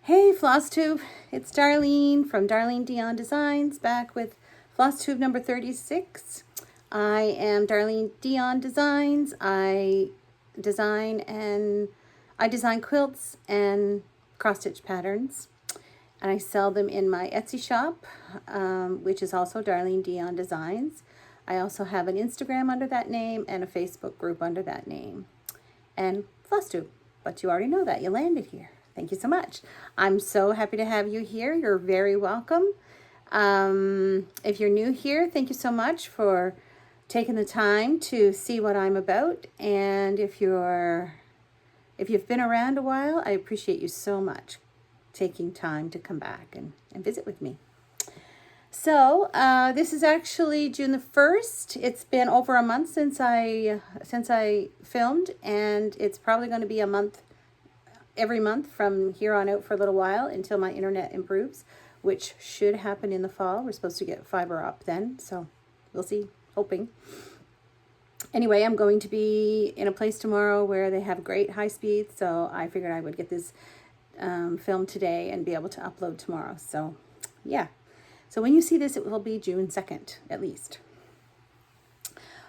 Hey Flosstube, it's Darlene from Darlene Dion Designs, back with Flosstube number 36. I am Darlene Dion Designs. I design quilts and cross stitch patterns, and I sell them in my Etsy shop, which is also Darlene Dion Designs. I also have an Instagram under that name and a Facebook group under that name, and Flosstube. But you already know that. You landed here. Thank you so much. I'm so happy to have you here. You're very welcome. If you're new here, thank you so much for taking the time to see what I'm about. And if you've been around a while, I appreciate you so much taking time to come back and visit with me. So this is actually June the 1st. It's been over a month since I filmed, and it's probably going to be a month every month from here on out for a little while until my internet improves, which should happen in the fall. We're supposed to get fiber up then, so we'll see, hoping. Anyway, I'm going to be in a place tomorrow where they have great high speed, so I figured I would get this filmed today and be able to upload tomorrow. So yeah, so when you see this, it will be June 2nd at least.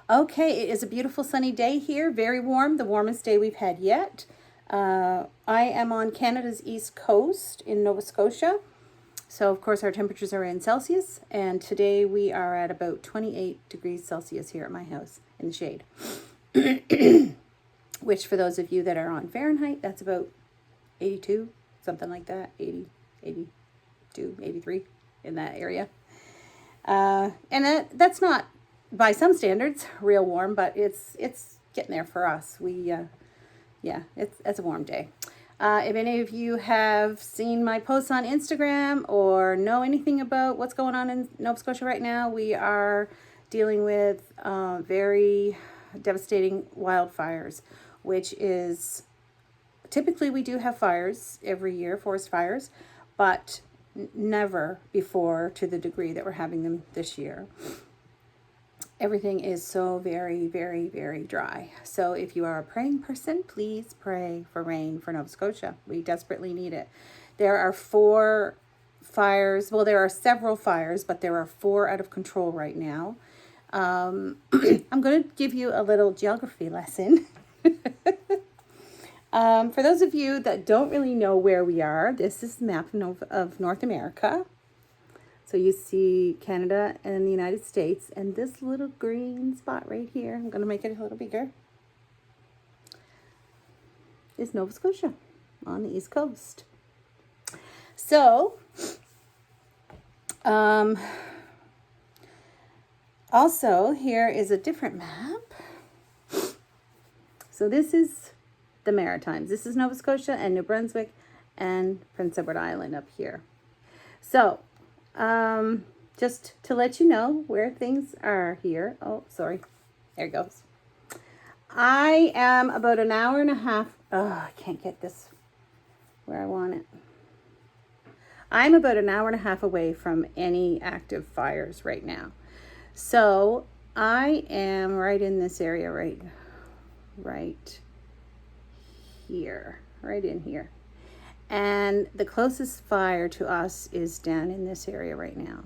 Okay, it is a beautiful sunny day here, very warm, the warmest day we've had yet. I am on Canada's east coast in Nova Scotia, so of course our temperatures are in Celsius, and today we are at about 28 degrees Celsius here at my house in the shade, which for those of you that are on Fahrenheit, that's about 82, something like that, 80, 82, 83, in that area. And that's not, by some standards, real warm, but it's getting there for us. Yeah, it's a warm day. If any of you have seen my posts on Instagram or know anything about what's going on in Nova Scotia right now, we are dealing with very devastating wildfires, which is, typically we do have fires every year, forest fires, but never before to the degree that we're having them this year. Everything is so very, very, very dry. So if you are a praying person, please pray for rain for Nova Scotia. We desperately need it. There are 4 fires. Well, there are several fires, but there are 4 out of control right now. I'm going to give you a little geography lesson. For those of you that don't really know where we are, this is the map of North America. So you see Canada and the United States, and this little green spot right here, I'm going to make it a little bigger, is Nova Scotia on the East Coast. So, also here is a different map. So this is the Maritimes. This is Nova Scotia and New Brunswick and Prince Edward Island up here. So, just to let you know where things are here. Oh, sorry. There it goes. I am about an hour and a half. Oh, I can't get this where I want it. I'm about an hour and a half away from any active fires right now. So I am right in this area, right here, right in here. And the closest fire to us is down in this area right now.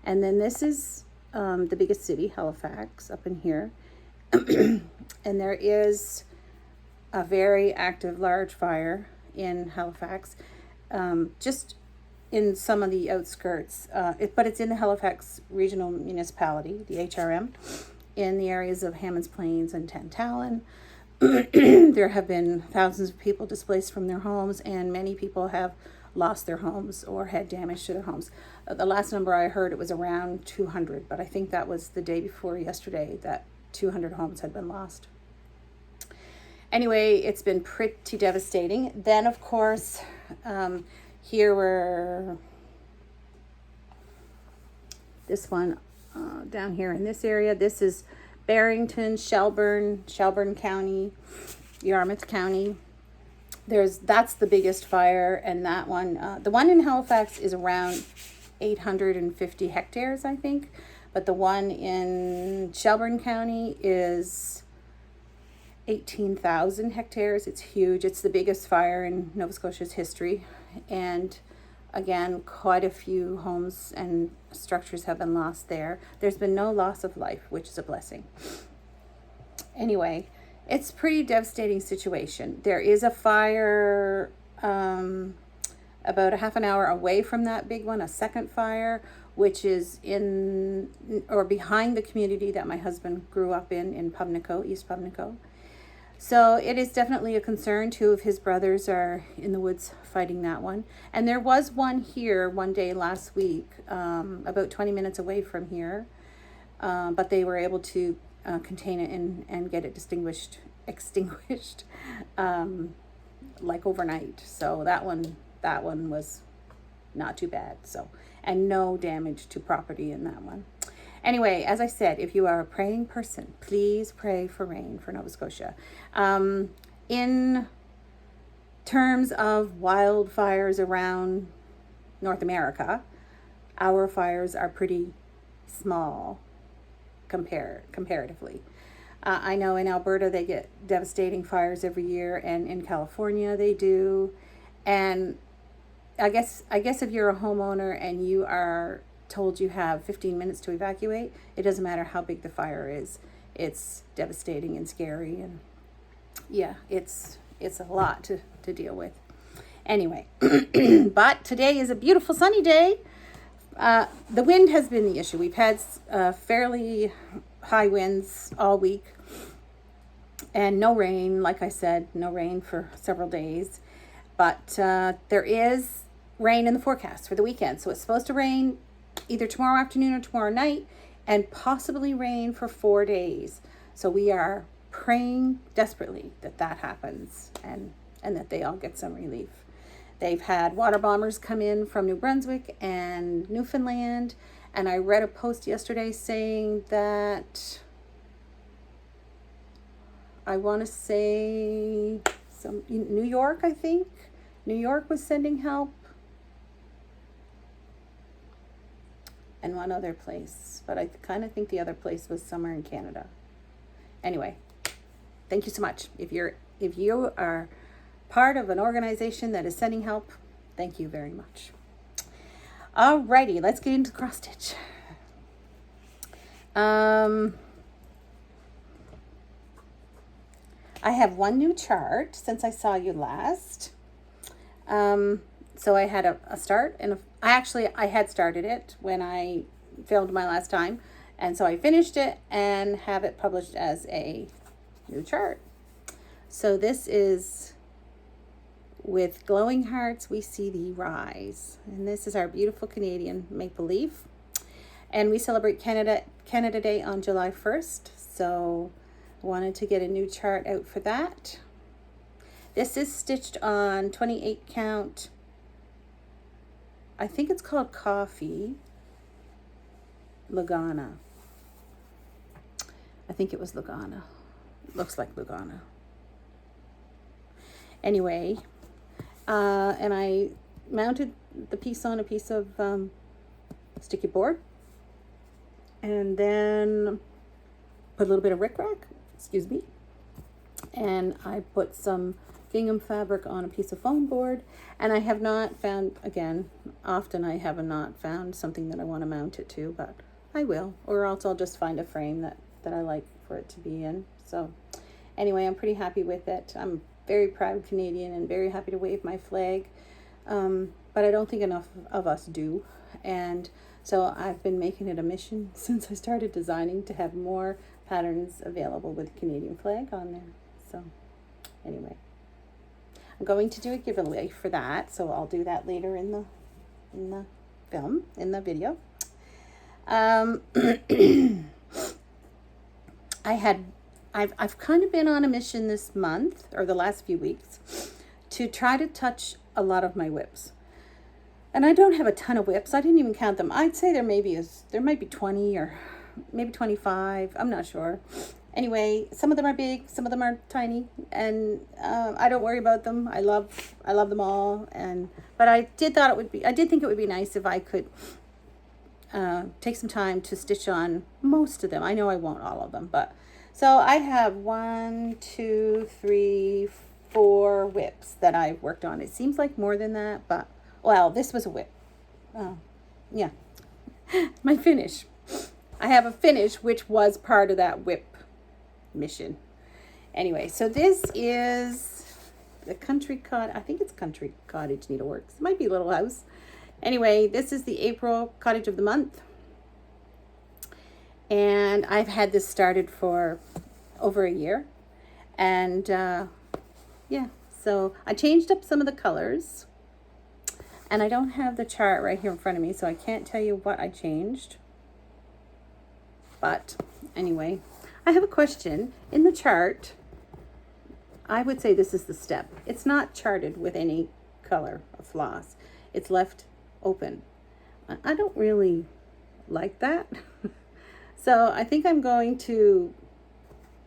And then this is the biggest city, Halifax, up in here. And there is a very active large fire in Halifax, just in some of the outskirts. But it's in the Halifax Regional Municipality, the HRM, in the areas of Hammonds Plains and Tantallon. There have been thousands of people displaced from their homes, and many people have lost their homes or had damage to their homes. The last number I heard, it was around 200, but I think that was the day before yesterday that 200 homes had been lost. Anyway, it's been pretty devastating. Then, of course, here we're this one down here in this area. This is Barrington, Shelburne County, Yarmouth County. That's the biggest fire, and that one, the one in Halifax is around 850 hectares, I think, but the one in Shelburne County is 18,000 hectares. It's huge. It's the biggest fire in Nova Scotia's history. And again, quite a few homes and structures have been lost there. There's been no loss of life, which is a blessing. Anyway, it's a pretty devastating situation. There is a fire about a half an hour away from that big one, a second fire, which is in or behind the community that my husband grew up in Pubnico, East Pubnico. So it is definitely a concern. Two of his brothers are in the woods fighting that one. And there was one here one day last week, about 20 minutes away from here. But they were able to contain it and get it extinguished like overnight. So that one was not too bad. So, and no damage to property in that one. Anyway, as I said, if you are a praying person, please pray for rain for Nova Scotia. In terms of wildfires around North America, our fires are pretty small comparatively. I know in Alberta they get devastating fires every year, and in California they do. And I guess if you're a homeowner and you are told you have 15 minutes to evacuate, it doesn't matter how big the fire is. It's devastating and scary, and yeah, it's a lot to deal with. Anyway, but today is a beautiful sunny day. The wind has been the issue. We've had fairly high winds all week, and no rain. Like I said, no rain for several days, but there is rain in the forecast for the weekend. So it's supposed to rain either tomorrow afternoon or tomorrow night, and possibly rain for 4 days. So we are praying desperately that happens, and that they all get some relief. They've had water bombers come in from New Brunswick and Newfoundland, and I read a post yesterday saying that, I want to say New York, I think. New York was sending help. And one other place, but I kind of think the other place was somewhere in Canada. Anyway, thank you so much. If you are part of an organization that is sending help, thank you very much. Alrighty, let's get into cross stitch. I have one new chart since I saw you last. So I had a start, and I had started it when I filmed my last time, and so I finished it and have it published as a new chart. So this is With Glowing Hearts We See Thee Rise, and this is our beautiful Canadian make-believe, and we celebrate Canada Day on July 1st, so I wanted to get a new chart out for that. This is stitched on 28 count. I think it's called Coffee Lugana. I think it was Lugana. Looks like Lugana. Anyway, and I mounted the piece on a piece of sticky board, and then put a little bit of rickrack, excuse me, and I put some gingham fabric on a piece of foam board, and I have not found, again, often I have not found something that I want to mount it to, but I will, or else I'll just find a frame that I like for it to be in. So anyway, I'm pretty happy with it. I'm very proud Canadian and very happy to wave my flag, but I don't think enough of us do, and so I've been making it a mission since I started designing to have more patterns available with the Canadian flag on there. So anyway, I'm going to do a giveaway for that, so I'll do that later in the video. I've kind of been on a mission this month, or the last few weeks, to try to touch a lot of my whips. And I don't have a ton of whips. I didn't even count them. I'd say there might be 20 or maybe 25. I'm not sure. Anyway, some of them are big, some of them are tiny, and I don't worry about them. I love them all, but I did think it would be nice if I could take some time to stitch on most of them. I know I won't all of them, but So I have 1, 2, 3, 4 whips that I've worked on. It seems like more than that, but, well, this was a whip. Oh, yeah. My finish. I have a finish, which was part of that whip mission. Anyway, so this is the I think it's Country Cottage Needleworks. It might be Little House. Anyway, this is the April Cottage of the Month. And I've had this started for over a year. And yeah, so I changed up some of the colors. And I don't have the chart right here in front of me, so I can't tell you what I changed. But anyway, I have a question. In the chart, I would say this is the step. It's not charted with any color of floss. It's left open. I don't really like that. So I think I'm going to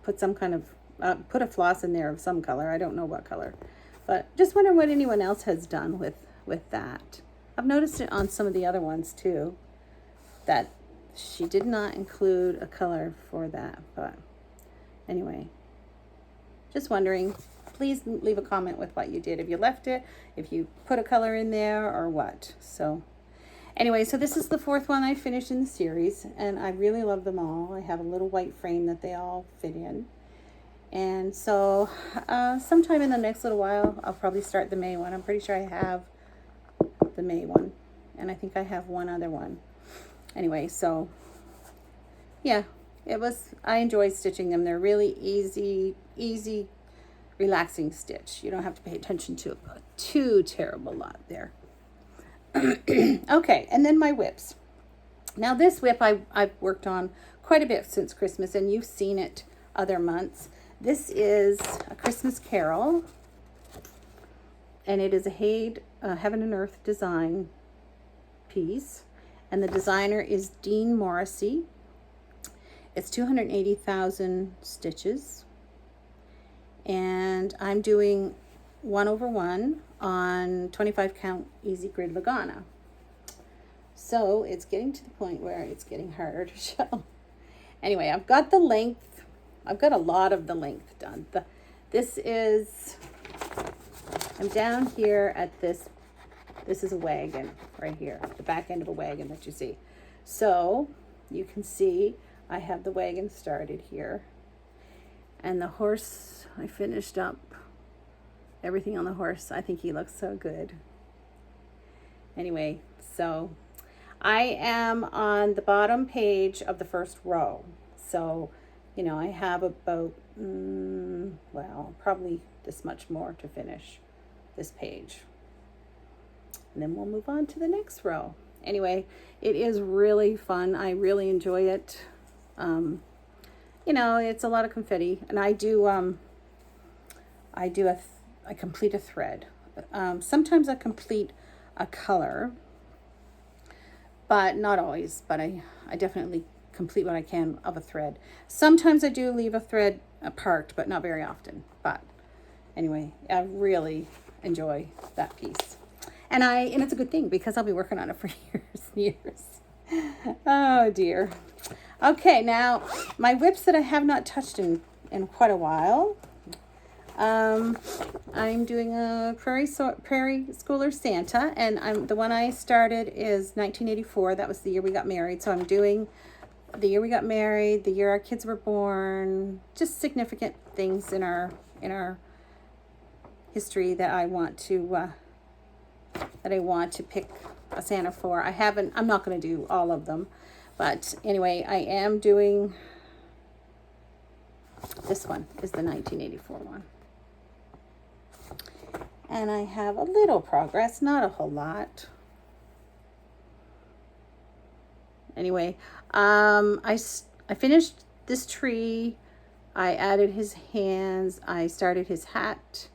put some kind of, put a floss in there of some color. I don't know what color. But just wondering what anyone else has done with that. I've noticed it on some of the other ones too, that she did not include a color for that. But anyway, just wondering. Please leave a comment with what you did. If you left it, if you put a color in there, or what. So anyway, so this is the 4th one I finished in the series, and I really love them all. I have a little white frame that they all fit in. And so sometime in the next little while, I'll probably start the May one. I'm pretty sure I have the May one, and I think I have one other one. Anyway, so yeah, I enjoyed stitching them. They're really easy, relaxing stitch. You don't have to pay attention to a too terrible lot there. Okay, and then my whips. Now this whip I've worked on quite a bit since Christmas, and you've seen it other months. This is a Christmas Carol, and it is a Heaven and Earth design piece, and the designer is Dean Morrissey. It's 280,000 stitches, and I'm doing 1/1 on 25 count easy grid Lagana. So it's getting to the point where it's getting harder to show. Anyway, I've got the length. I've got a lot of the length done. I'm down here at this is a wagon right here, the back end of a wagon that you see. So you can see I have the wagon started here. And the horse, I finished up everything on the horse. I think he looks so good. Anyway, so I am on the bottom page of the first row. So, you know, I have about, well, probably this much more to finish this page. And then we'll move on to the next row. Anyway, it is really fun. I really enjoy it. You know, it's a lot of confetti, and I complete a thread. Sometimes I complete a color, but not always. But I definitely complete what I can of a thread. Sometimes I do leave a thread apart, but not very often. But anyway, I really enjoy that piece. And it's a good thing because I'll be working on it for years and years. Oh dear. Okay, now my whips that I have not touched in quite a while. I'm doing a Prairie Schooler Santa, and the one I started is 1984. That was the year we got married. So I'm doing the year we got married, the year our kids were born, just significant things in our history that I want to pick a Santa for. I'm not going to do all of them, but anyway, I am doing, this one is the 1984 one. And I have a little progress, not a whole lot. Anyway, I finished this tree. I added his hands. I started his hat.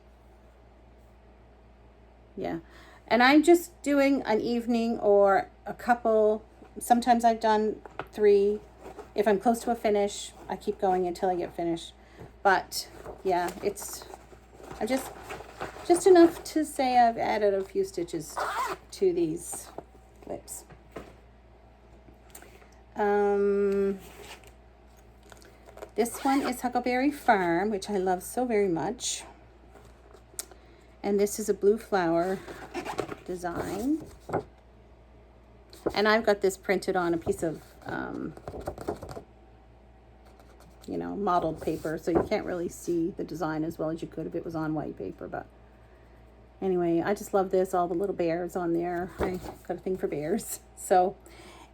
Yeah. And I'm just doing an evening or a couple. Sometimes I've done 3. If I'm close to a finish, I keep going until I get finished. But yeah, I'm just enough to say I've added a few stitches to these whips. This one is Huckleberry Farm, which I love so very much. And this is a blue flower design. And I've got this printed on a piece of, you know, modeled paper, so you can't really see the design as well as you could if it was on white paper. But anyway, I just love this, all the little bears on there. I got a thing for bears. So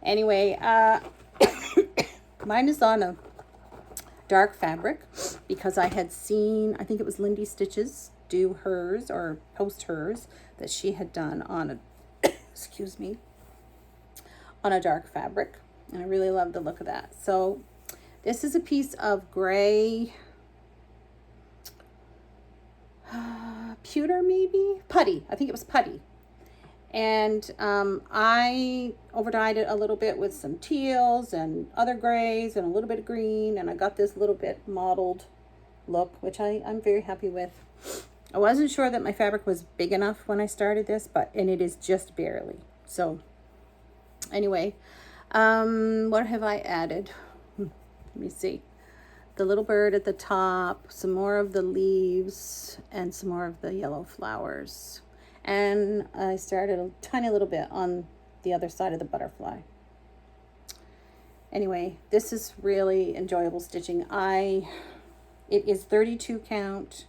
anyway, mine is on a dark fabric because I had seen, I think it was Lindy Stitches, do hers or post hers that she had done on a, excuse me, on a dark fabric. And I really love the look of that. So this is a piece of gray, pewter maybe? Putty. I think it was putty. And I overdyed it a little bit with some teals and other grays and a little bit of green. And I got this little bit mottled look, which I'm very happy with. I wasn't sure that my fabric was big enough when I started this, and it is just barely. So anyway, what have I added? Let me see. The little bird at the top, some more of the leaves, and some more of the yellow flowers. And I started a tiny little bit on the other side of the butterfly. Anyway, this is really enjoyable stitching. It is 32 count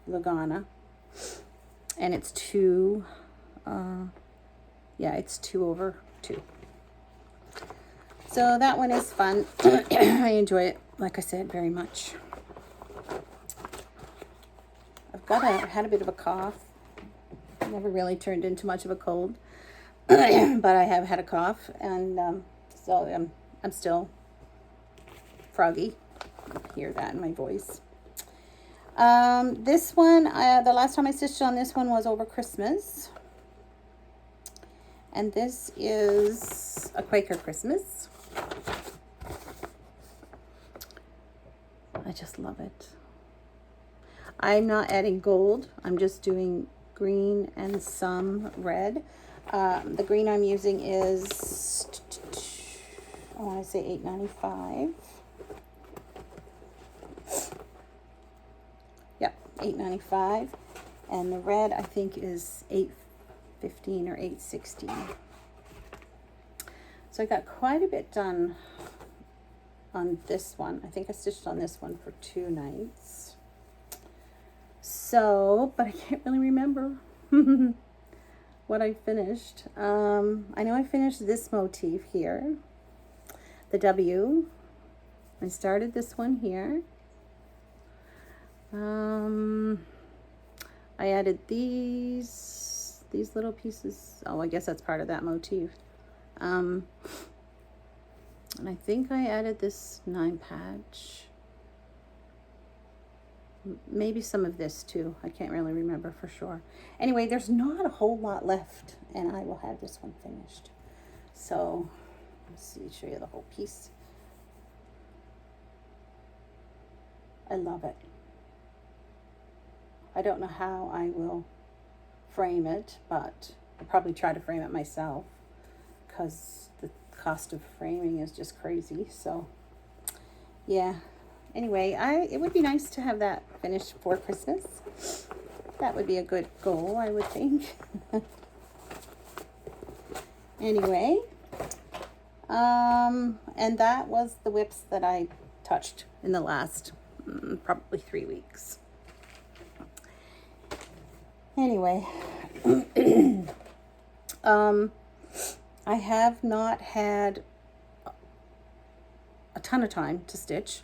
Lagana, and it's it's 2/2. So that one is fun. I enjoy it, like I said, very much. I've had a bit of a cough. Never really turned into much of a cold, but I have had a cough, and so I'm still froggy. You can hear that in my voice. This one, the last time I stitched on this one was over Christmas. And this is a Quaker Christmas. I just love it. I'm not adding gold. I'm just doing green and some red. The green I'm using is, I want to say $8.95. $8.95, and the red I think is $8.15 or $8.16. So I got quite a bit done on this one. I think I stitched on this one for 2 nights. So, but I can't really remember what I finished. I know I finished this motif here, the W. I started this one here. I added these little pieces. Oh, I guess that's part of that motif. And I think I added this 9 patch. Maybe some of this too. I can't really remember for sure. Anyway, there's not a whole lot left, and I will have this one finished. So, let's see, show you the whole piece. I love it. I don't know how I will frame it, but I'll probably try to frame it myself because the cost of framing is just crazy. So yeah, anyway, it would be nice to have that finished for Christmas. That would be a good goal, I would think. Anyway, and that was the whips that I touched in the last probably 3 weeks. Anyway, I have not had a ton of time to stitch.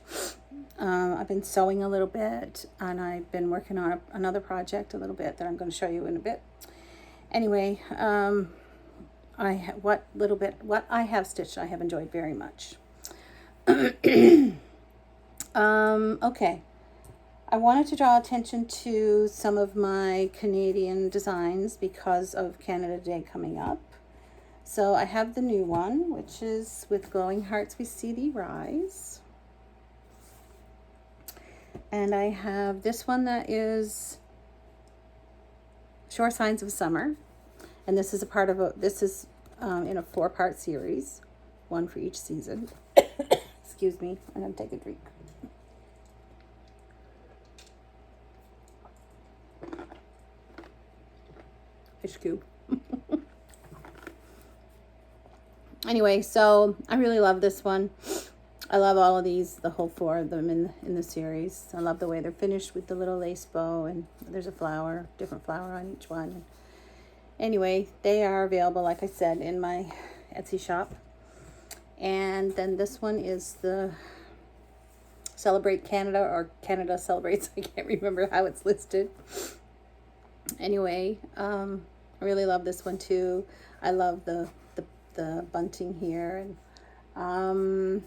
I've been sewing a little bit, and I've been working on another project a little bit that I'm going to show you in a bit. Anyway, what I have stitched, I have enjoyed very much. Okay. I wanted to draw attention to some of my Canadian designs because of Canada Day coming up. So I have the new one, which is With Glowing Hearts We See Thee Rise. And I have this one that is Shore Signs of Summer. And this is in a 4-part series, one for each season. Excuse me, I'm going to take a drink. fish cube. Anyway, so I really love this one. I love all of these, the whole 4 of them in the series. I love the way they're finished with the little lace bow, and there's a flower, different flower on each one. Anyway, they are available, like I said, in my Etsy shop. And then this one is the Celebrate Canada, or Canada Celebrates. I can't remember how it's listed. Anyway, I really love this one too. I love the bunting here, and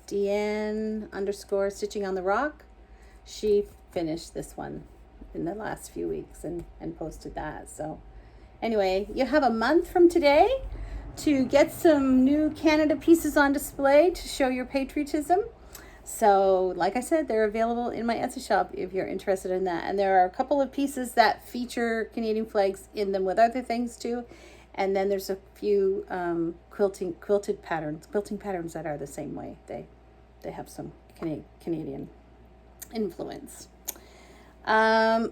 Deanne_ Stitching on the Rock, she finished this one in the last few weeks and posted that. So anyway, you have a month from today to get some new Canada pieces on display to show your patriotism. So like I said, they're available in my Etsy shop if you're interested in that. And there are a couple of pieces that feature Canadian flags in them with other things too. And then there's a few quilting patterns that are the same way. They have some Canadian influence. Okay,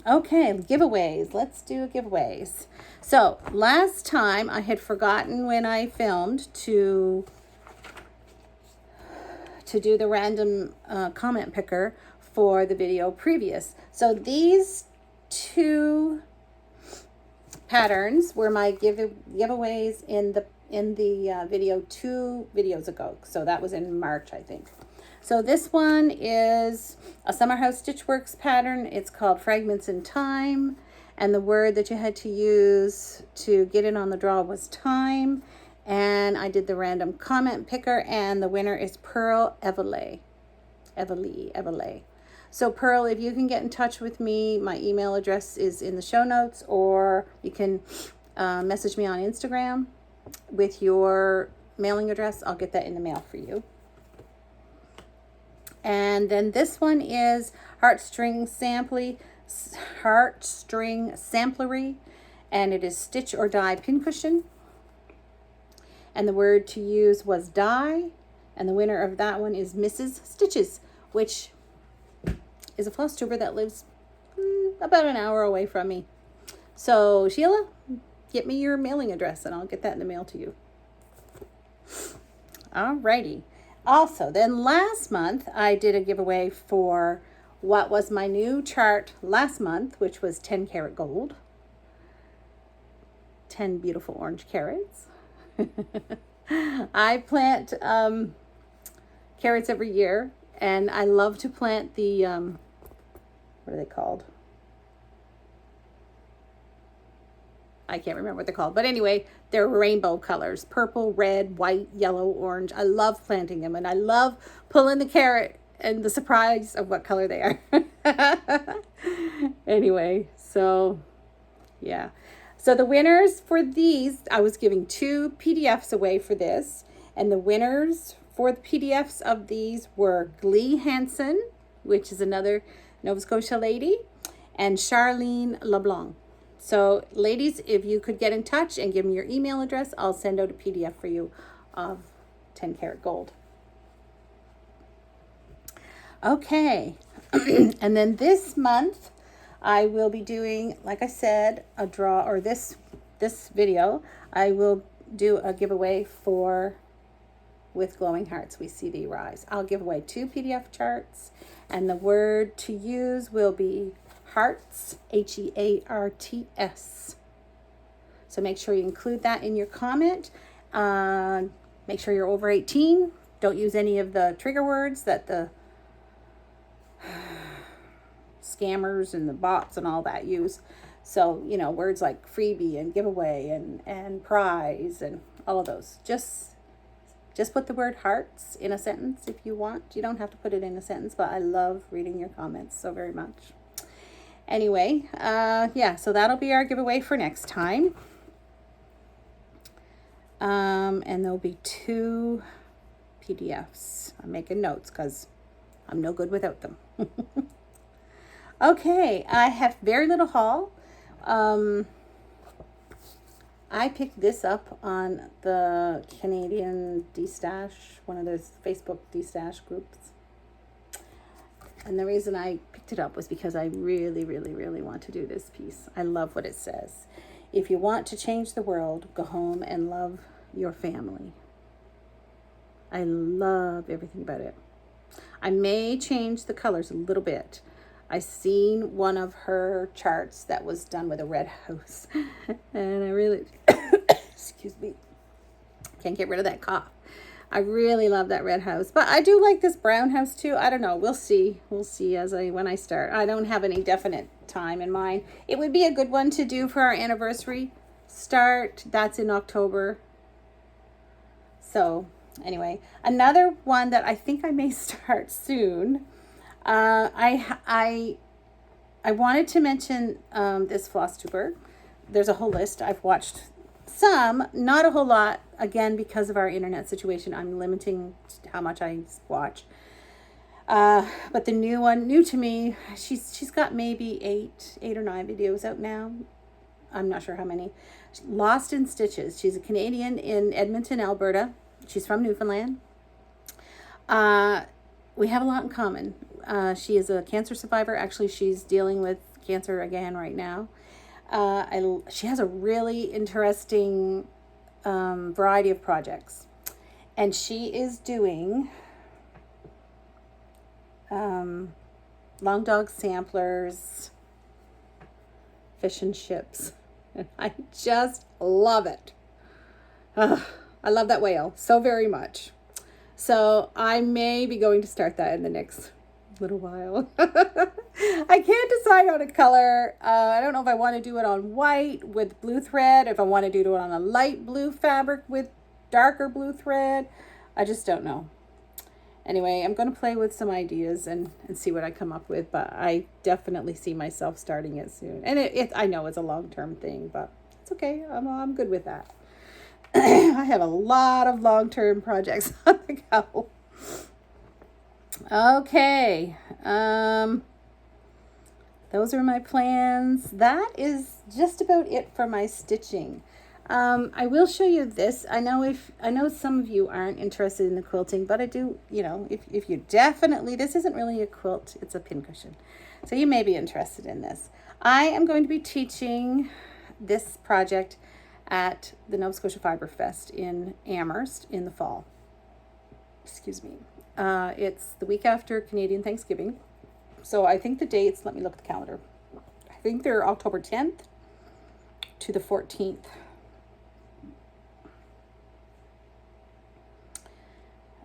giveaways. Let's do giveaways. So last time I had forgotten when I filmed to do the random comment picker for the video previous. So these 2 patterns were my giveaways in the video 2 videos ago. So that was in March, I think. So this one is a Summer House Stitchworks pattern. It's called Fragments in Time, and the word that you had to use to get in on the draw was time. And I did the random comment picker, and the winner is Pearl Everlay. So Pearl, if you can get in touch with me, my email address is in the show notes, or you can message me on Instagram with your mailing address. I'll get that in the mail for you. And then this one is Heartstring Samplery, and it is Stitch or Die Pincushion. And the word to use was die, and the winner of that one is Mrs. Stitches, which is a Flosstuber that lives about an hour away from me. So Sheila, get me your mailing address and I'll get that in the mail to you. Alrighty. Also, then last month I did a giveaway for what was my new chart last month, which was 10 karat gold. 10 beautiful orange carrots. I plant carrots every year, and I love to plant the what are they called? I can't remember what they're called, but anyway, they're rainbow colors: purple, red, white, yellow, orange. I love planting them, and I love pulling the carrot and the surprise of what color they are. Anyway, so yeah. So the winners for these, I was giving 2 PDFs away for this, and the winners for the PDFs of these were Glee Hansen, which is another Nova Scotia lady, and Charlene LeBlanc. So ladies, if you could get in touch and give me your email address, I'll send out a PDF for you of 10 karat gold. Okay, and then this month I will be doing, like I said, a draw, or this video, I will do a giveaway for With Glowing Hearts We See Thee Rise. I'll give away 2 PDF charts, and the word to use will be hearts, Hearts. So make sure you include that in your comment. Make sure you're over 18. Don't use any of the trigger words that the scammers and the bots and all that use. So, you know, words like freebie and giveaway and prize and all of those. Just put the word hearts in a sentence if you want. You don't have to put it in a sentence, but I love reading your comments so very much. Anyway, yeah, so that'll be our giveaway for next time. And there'll be 2 PDFs. I'm making notes because I'm no good without them. Okay, I have very little haul. I picked this up on the Canadian D-Stash, one of those Facebook D-Stash groups. And the reason I picked picked it up was because I really, really, really want to do this piece. I love what it says. If you want to change the world, go home and love your family. I love everything about it. I may change the colors a little bit. I seen one of her charts that was done with a red house. And I really, excuse me, can't get rid of that cough. I really love that red house, but I do like this brown house too. I don't know. We'll see. We'll see when I start. I don't have any definite time in mind. It would be a good one to do for our anniversary start. That's in October. So anyway, another one that I think I may start soon. I wanted to mention this Flosstuber. There's a whole list. I've watched some, not a whole lot. Again, because of our internet situation, I'm limiting how much I watch. But the new one, new to me, she's got maybe eight or 9 videos out now. I'm not sure how many. Lost in Stitches. She's a Canadian in Edmonton, Alberta. She's from Newfoundland. We have a lot in common. She is a cancer survivor. Actually, she's dealing with cancer again right now. She has a really interesting variety of projects, and she is doing long dog samplers, fish and chips, and I just love it. I love that whale so very much. So I may be going to start that in the next little while. I can't decide on a color. I don't know if I want to do it on white with blue thread, if I want to do it on a light blue fabric with darker blue thread. I just don't know. Anyway, I'm going to play with some ideas and see what I come up with, but I definitely see myself starting it soon. And I know it's a long-term thing, but it's okay. I'm good with that. I have a lot of long-term projects on the go. Okay, those are my plans. That is just about it for my stitching. I will show you this. I know some of you aren't interested in the quilting, but I do, if you definitely, this isn't really a quilt, it's a pincushion. So you may be interested in this. I am going to be teaching this project at the Nova Scotia Fiber Fest in Amherst in the fall. Excuse me. It's the week after Canadian Thanksgiving. So I think the dates, let me look at the calendar. I think they're October 10th to the 14th.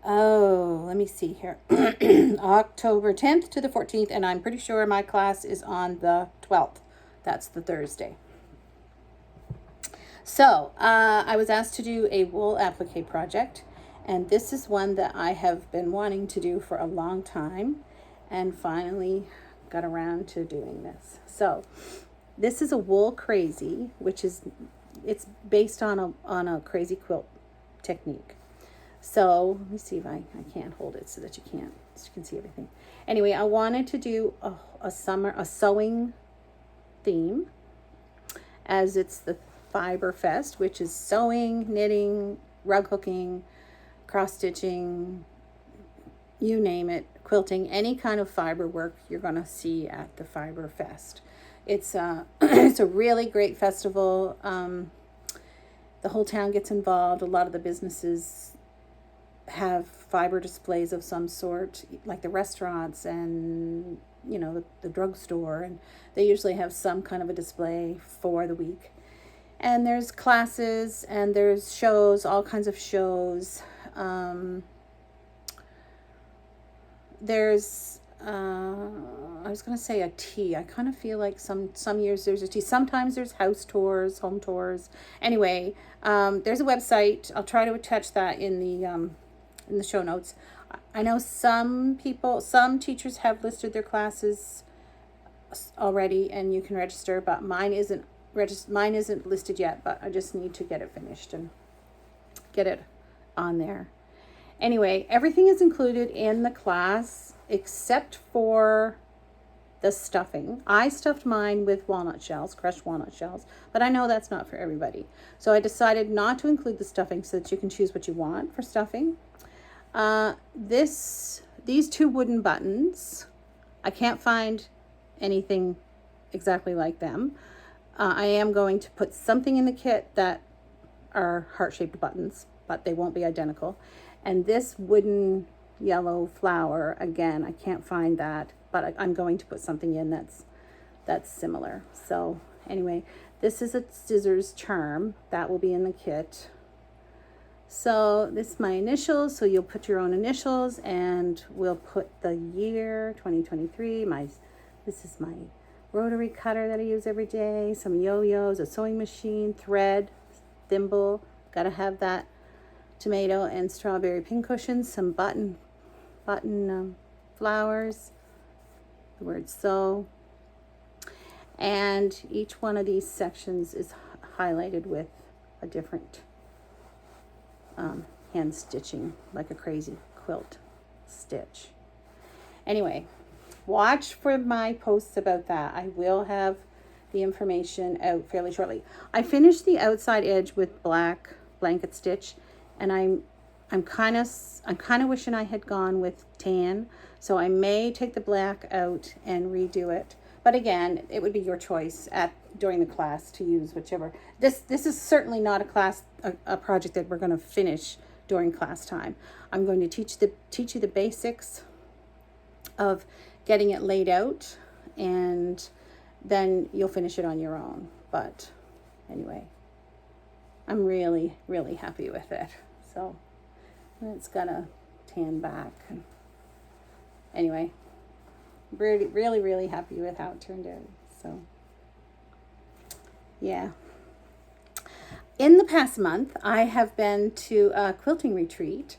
Oh, let me see here. October 10th to the 14th, and I'm pretty sure my class is on the 12th. That's the Thursday. So I was asked to do a wool applique project, and this is one that I have been wanting to do for a long time and finally got around to doing this. So this is a wool crazy, it's based on a crazy quilt technique. So let me see if I can't hold it so that you can see everything. Anyway, I wanted to do a sewing theme, as it's the Fiber Fest, which is sewing, knitting, rug hooking, cross stitching, you name it, quilting, any kind of fiber work you're going to see at the Fiber Fest. It's it's a really great festival. The whole town gets involved. A lot of the businesses have fiber displays of some sort, like the restaurants and the drugstore, and they usually have some kind of a display for the week. And there's classes and there's shows, all kinds of shows. There's I was going to say a tea. I kind of feel like some years there's a tea. Sometimes there's house tours, home tours. Anyway, there's a website. I'll try to attach that in the show notes. I know some teachers have listed their classes already, and you can register, but mine isn't listed yet, but I just need to get it finished and get it on there. Anyway, everything is included in the class except for the stuffing. I stuffed mine with walnut shells, crushed walnut shells, but I know that's not for everybody. So I decided not to include the stuffing so that you can choose what you want for stuffing. These 2 wooden buttons I can't find anything exactly like them. I am going to put something in the kit that are heart-shaped buttons, but they won't be identical. And this wooden yellow flower, again, I can't find that, but I'm going to put something in that's similar. So anyway, this is a scissors charm that will be in the kit. So this is my initials, so you'll put your own initials, and we'll put the year 2023. This is my rotary cutter that I use every day, some yo-yos, a sewing machine, thread, thimble, gotta have that, tomato and strawberry pincushions, some button flowers, the word sew, and each one of these sections is highlighted with a different hand stitching, like a crazy quilt stitch. Anyway, watch for my posts about that. I will have the information out fairly shortly. I finished the outside edge with black blanket stitch, and I'm kind of wishing I had gone with tan, so I may take the black out and redo it. But again, it would be your choice during the class to use whichever. This is certainly not a project that we're going to finish during class time. I'm going to teach you the basics of getting it laid out, and then you'll finish it on your own. But anyway, I'm really, really happy with it. So it's got a tan back. Anyway, really, really, really happy with how it turned out. So yeah. In the past month, I have been to a quilting retreat.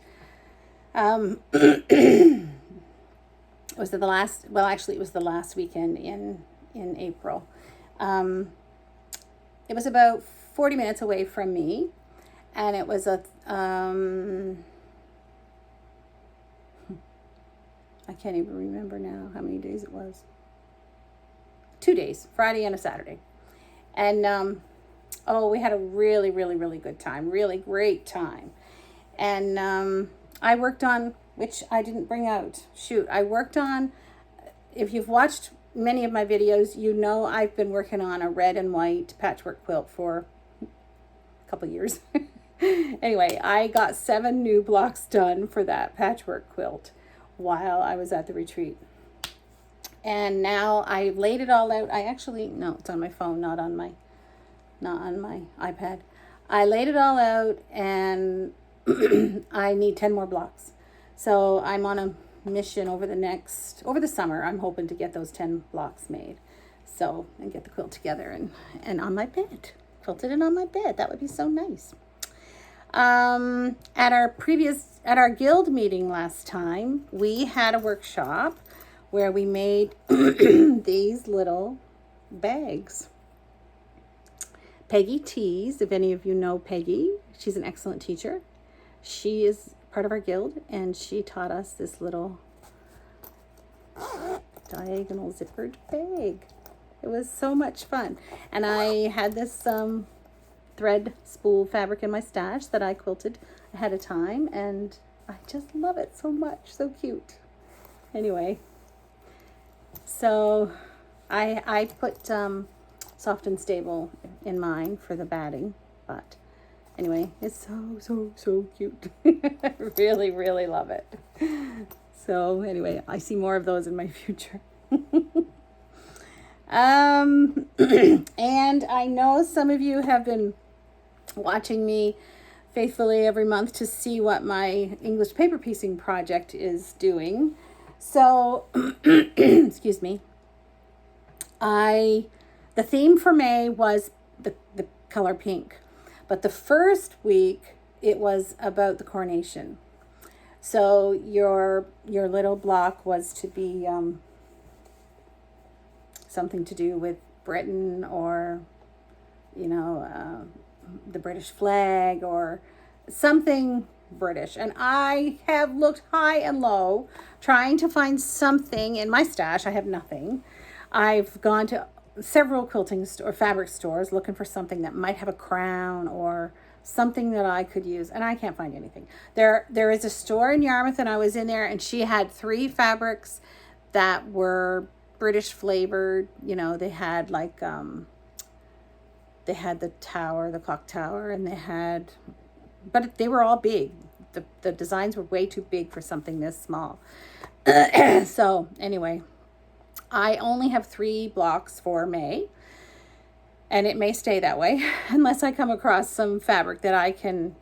It was the last, well, actually it was the last weekend in April. It was about 40 minutes away from me, and it was I can't even remember now how many days it was. 2 days, Friday and a Saturday. And we had a really, really, really good time, really great time. And I worked on, which I didn't bring out, I worked on, if you've watched many of my videos, you know I've been working on a red and white patchwork quilt for a couple years. Anyway, I got 7 new blocks done for that patchwork quilt while I was at the retreat. And now I laid it all out. No, it's on my phone, not on my iPad. I laid it all out, and I need 10 more blocks. So I'm on a mission over the summer. I'm hoping to get those 10 blocks made. So, and get the quilt together and on my bed. Quilted it on my bed. That would be so nice. At our guild meeting last time, we had a workshop where we made these little bags. Peggy Tees, if any of you know Peggy, she's an excellent teacher. She is part of our guild, and she taught us this little diagonal zippered bag. It was so much fun. And I had this thread spool fabric in my stash that I quilted ahead of time, and I just love it so much. So cute. Anyway, so I put soft and stable in mine for the batting, but anyway, it's so cute. I really, really love it. So anyway, I see more of those in my future. And I know some of you have been watching me faithfully every month to see what my English paper piecing project is doing. So, excuse me. The theme for May was the color pink, but the first week it was about the coronation. So your little block was to be something to do with Britain, or the British flag, or something British. And I have looked high and low trying to find something in my stash. I have nothing. I've gone to several quilting or fabric stores looking for something that might have a crown or something that I could use, and I can't find anything. There is a store in Yarmouth, and I was in there, and she had 3 fabrics that were British flavored. You know, they had like, they had the tower, the clock tower, and they had, but they were all big. The designs were way too big for something this small. So anyway, I only have 3 blocks for May, and it may stay that way unless I come across some fabric that I can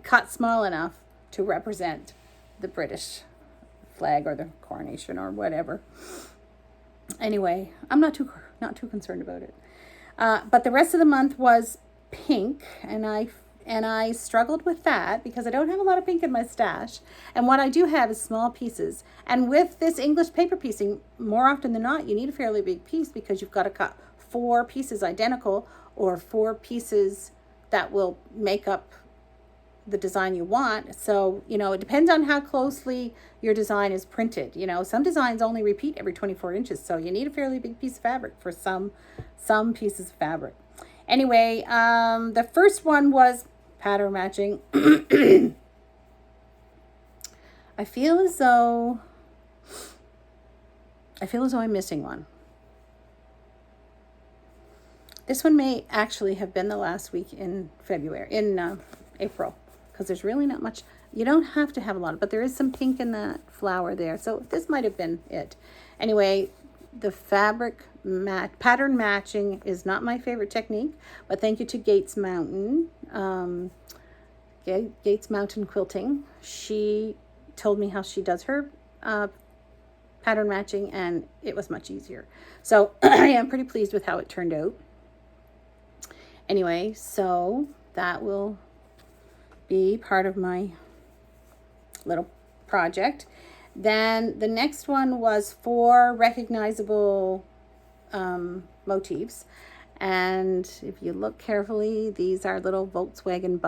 cut small enough to represent the British flag or the coronation or whatever. Anyway, I'm not too concerned about it. But the rest of the month was pink, and I struggled with that because I don't have a lot of pink in my stash. And what I do have is small pieces. And with this English paper piecing, more often than not, you need a fairly big piece because you've got to cut 4 pieces identical or 4 pieces that will make up the design you want. So, you know, it depends on how closely your design is printed. You know, some designs only repeat every 24 inches. So you need a fairly big piece of fabric for some pieces of fabric. Anyway, the first one was pattern matching. I feel as though I'm missing one. This one may actually have been the last week in April, because there's really not much. You don't have to have a lot, but there is some pink in that flower there. So this might have been it. Anyway, the pattern matching is not my favorite technique, but thank you to Gates Mountain, Gates Mountain Quilting. She told me how she does her pattern matching, and it was much easier. So I am pretty pleased with how it turned out. Anyway, so that will be part of my little project. Then the next one was 4 recognizable motifs, and if you look carefully, these are little Volkswagen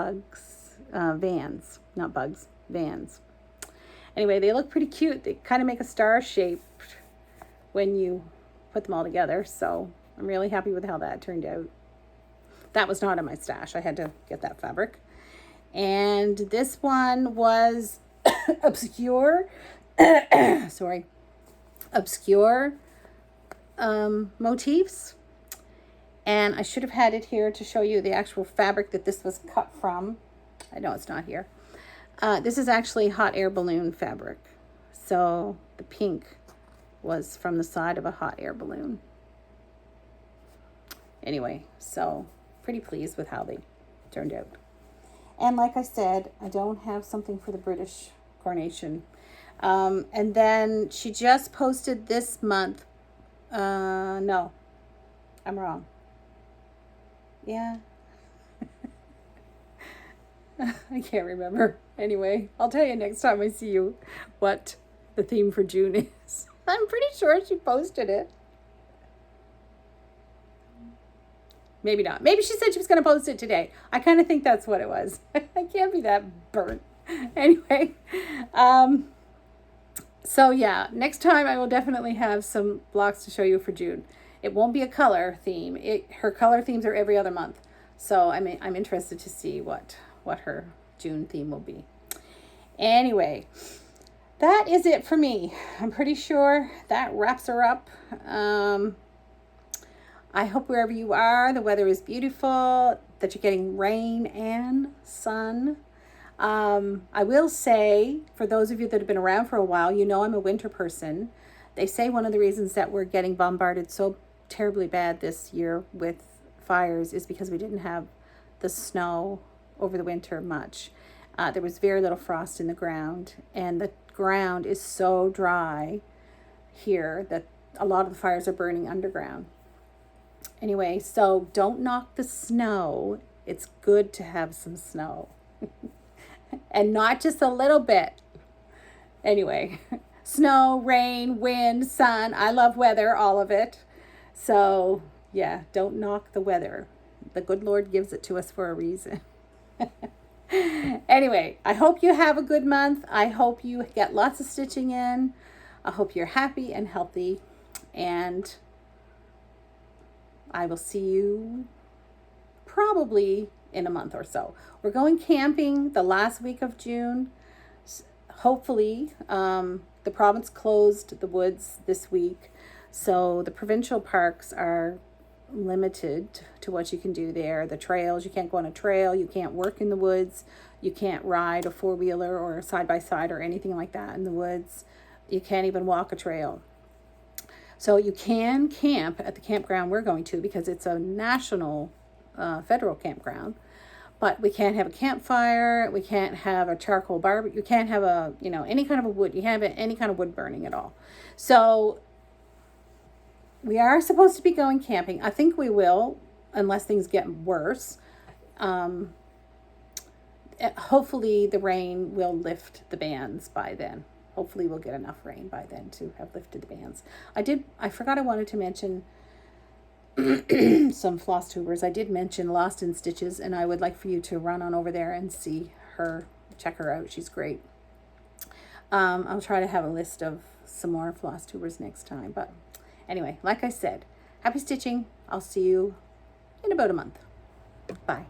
vans. Anyway, they look pretty cute. They kind of make a star shape when you put them all together, so I'm really happy with how that turned out. That was not in my stash. I had to get that fabric. And this one was obscure motifs. And I should have had it here to show you the actual fabric that this was cut from. I know it's not here. This is actually hot air balloon fabric. So the pink was from the side of a hot air balloon. Anyway, so pretty pleased with how they turned out. And like I said, I don't have something for the British coronation. And then she just posted this month. No, I'm wrong. Yeah. I can't remember. Anyway, I'll tell you next time I see you what the theme for June is. I'm pretty sure she posted it. Maybe not. Maybe she said she was going to post it today. I kind of think that's what it was. I can't be that burnt. Anyway, so yeah, next time I will definitely have some blocks to show you for June. It won't be a color theme. Her color themes are every other month. So I'm interested to see what her June theme will be. Anyway, that is it for me. I'm pretty sure that wraps her up. I hope wherever you are, the weather is beautiful, that you're getting rain and sun. I will say, for those of you that have been around for a while, you know I'm a winter person. They say one of the reasons that we're getting bombarded so terribly bad this year with fires is because we didn't have the snow over the winter much. There was very little frost in the ground, and the ground is so dry here that a lot of the fires are burning underground. Anyway, so don't knock the snow. It's good to have some snow. And not just a little bit. Anyway, snow, rain, wind, sun. I love weather, all of it. So, yeah, don't knock the weather. The good Lord gives it to us for a reason. Anyway, I hope you have a good month. I hope you get lots of stitching in. I hope you're happy and healthy. And I will see you probably in a month or so. We're going camping the last week of June. Hopefully, the province closed the woods this week, so the provincial parks are limited to what you can do there. The trails, you can't go on a trail, you can't work in the woods, you can't ride a four-wheeler or a side-by-side or anything like that in the woods. You can't even walk a trail. So you can camp at the campground we're going to because it's a national federal campground, but we can't have a campfire, we can't have a charcoal barbecue, you can't have a, you know, any kind of a wood, you can't have any kind of wood burning at all. So we are supposed to be going camping. I think we will, unless things get worse. Hopefully the rain will lift the bans by then. Hopefully we'll get enough rain by then to have lifted the bans. I forgot I wanted to mention some floss tubers. I did mention Lost in Stitches, and I would like for you to run on over there and see her, check her out. She's great. I'll try to have a list of some more floss tubers next time. But anyway, like I said, happy stitching. I'll see you in about a month. Bye.